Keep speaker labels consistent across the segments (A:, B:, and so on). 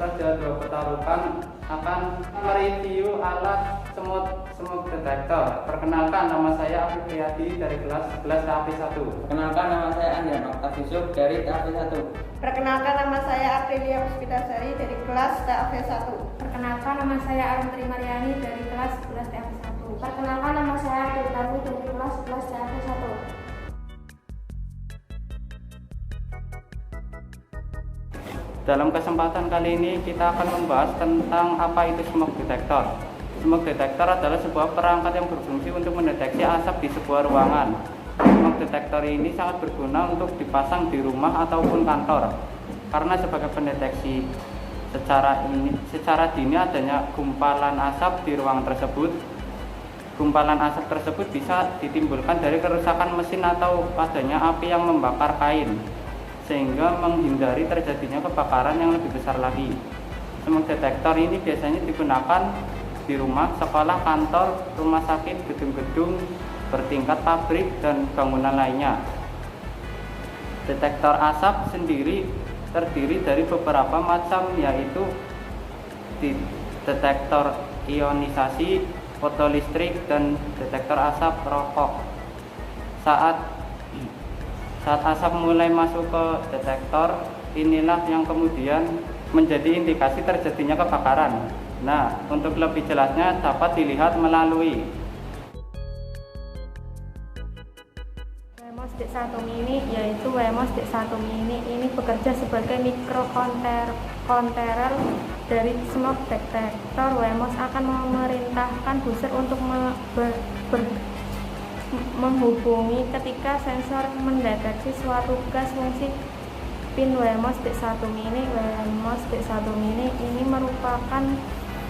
A: Praja Dua Petarukan akan mereview alat smoke detector. Perkenalkan, nama saya Afif Riyadi dari kelas 11 TAP 1.
B: Perkenalkan, nama saya Andian Oktav Yusuf dari TAP 1.
C: Perkenalkan, nama saya Aprilia Puspitasari dari kelas TAP 1.
D: Perkenalkan, nama saya Arumtri Mariani dari kelas 11 TAP 1. Perkenalkan, nama saya Dutami dari kelas 11 TAP 1.
A: Dalam kesempatan kali ini kita akan membahas tentang apa itu smoke detector. Smoke detector adalah sebuah perangkat yang berfungsi untuk mendeteksi asap di sebuah ruangan. Smoke detector ini sangat berguna untuk dipasang di rumah ataupun kantor, karena sebagai pendeteksi secara dini adanya gumpalan asap di ruang tersebut. Gumpalan asap tersebut bisa ditimbulkan dari kerusakan mesin atau padanya api yang membakar kain, sehingga menghindari terjadinya kebakaran yang lebih besar lagi. Smoke detector ini biasanya digunakan di rumah, sekolah, kantor, rumah sakit, gedung-gedung bertingkat, pabrik, dan bangunan lainnya. Detektor asap sendiri terdiri dari beberapa macam, yaitu detektor ionisasi, fotolistrik, dan detektor asap rokok. Saat asap mulai masuk ke detektor, inilah yang kemudian menjadi indikasi terjadinya kebakaran. Nah, untuk lebih jelasnya dapat dilihat melalui
D: WMOS D1 Mini, yaitu WMOS D1 Mini ini bekerja sebagai mikrokontroller dari smoke detector. WMOS akan memerintahkan buzzer untuk menghubungi ketika sensor mendeteksi suatu gas. Fungsi pin WMOS D1 Mini. WMOS D1 Mini ini merupakan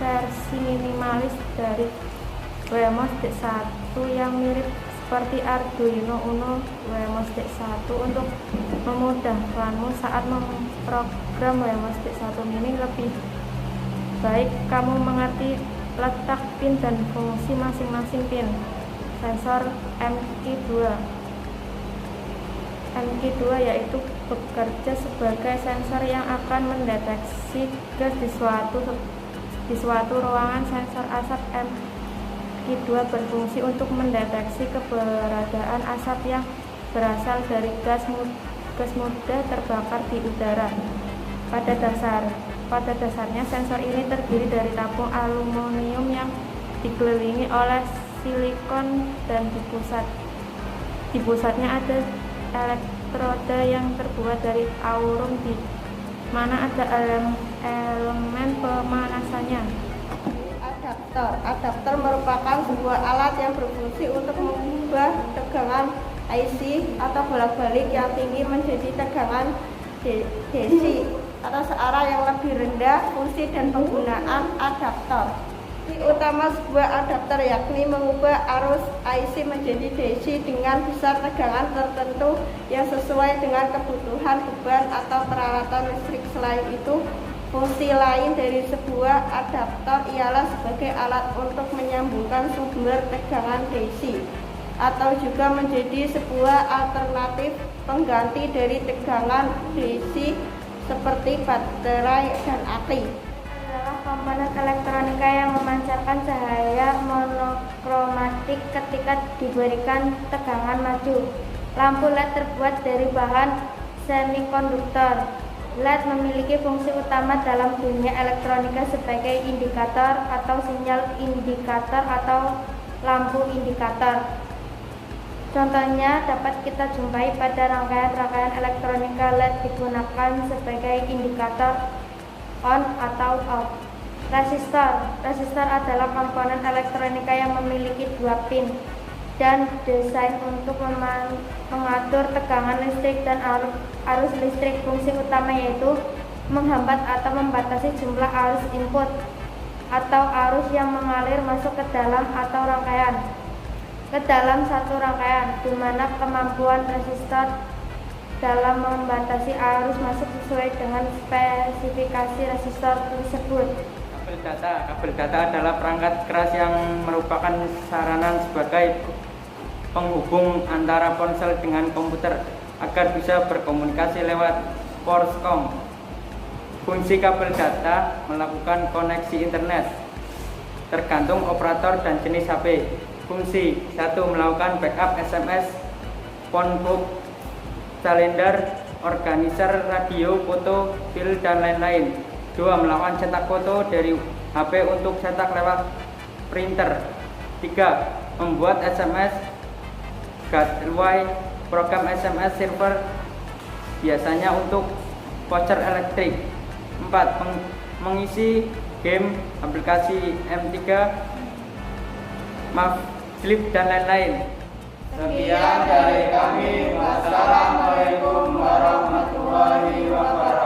D: versi minimalis dari WMOS D1 yang mirip seperti Arduino Uno. WMOS D1 untuk memudahkanmu saat memprogram WMOS D1 Mini, lebih baik kamu mengerti letak pin dan fungsi masing-masing pin. Sensor MQ2 yaitu bekerja sebagai sensor yang akan mendeteksi gas di suatu ruangan. Sensor asap MQ2 berfungsi untuk mendeteksi keberadaan asap yang berasal dari gas mudah terbakar di udara. Pada dasarnya sensor ini terdiri dari tabung aluminium yang dikelilingi oleh silikon, dan di pusatnya ada elektroda yang terbuat dari aurum, di mana ada elemen pemanasannya.
C: Adaptor merupakan sebuah alat yang berfungsi untuk mengubah tegangan IC atau bolak-balik yang tinggi menjadi tegangan DC atau searah yang lebih rendah. Fungsi dan penggunaan adaptor utama sebuah adaptor yakni mengubah arus IC menjadi DC dengan besar tegangan tertentu yang sesuai dengan kebutuhan beban atau peralatan listrik. Selain itu, fungsi lain dari sebuah adaptor ialah sebagai alat untuk menyambungkan sumber tegangan DC, atau juga menjadi sebuah alternatif pengganti dari tegangan DC seperti baterai dan aki.
D: Komponen elektronika yang memancarkan cahaya monokromatik ketika diberikan tegangan maju. Lampu LED terbuat dari bahan semikonduktor. LED memiliki fungsi utama dalam dunia elektronika sebagai indikator atau sinyal indikator atau lampu indikator. Contohnya dapat kita jumpai pada rangkaian elektronika. LED digunakan sebagai indikator on atau off. Resistor adalah komponen elektronika yang memiliki dua pin dan desain untuk mengatur tegangan listrik dan arus listrik. Fungsi utama yaitu menghambat atau membatasi jumlah arus input atau arus yang mengalir masuk ke dalam satu rangkaian, di mana kemampuan resistor dalam membatasi arus masuk sesuai dengan spesifikasi resistor tersebut.
B: Kabel data adalah perangkat keras yang merupakan sarana sebagai penghubung antara ponsel dengan komputer agar bisa berkomunikasi lewat Forscom. Fungsi kabel data melakukan koneksi internet tergantung operator dan jenis HP. Fungsi 1. Melakukan backup SMS, phone book, kalender, organizer, radio, foto, file, dan lain-lain. 2. Melakukan cetak foto dari HP untuk cetak lewat printer. 3. Membuat SMS gateway, program SMS server biasanya untuk voucher elektrik. 4. Mengisi game, aplikasi M3, flip, dan lain-lain.
A: Sekian dari kami. Wassalamualaikum warahmatullahi wabarakatuh.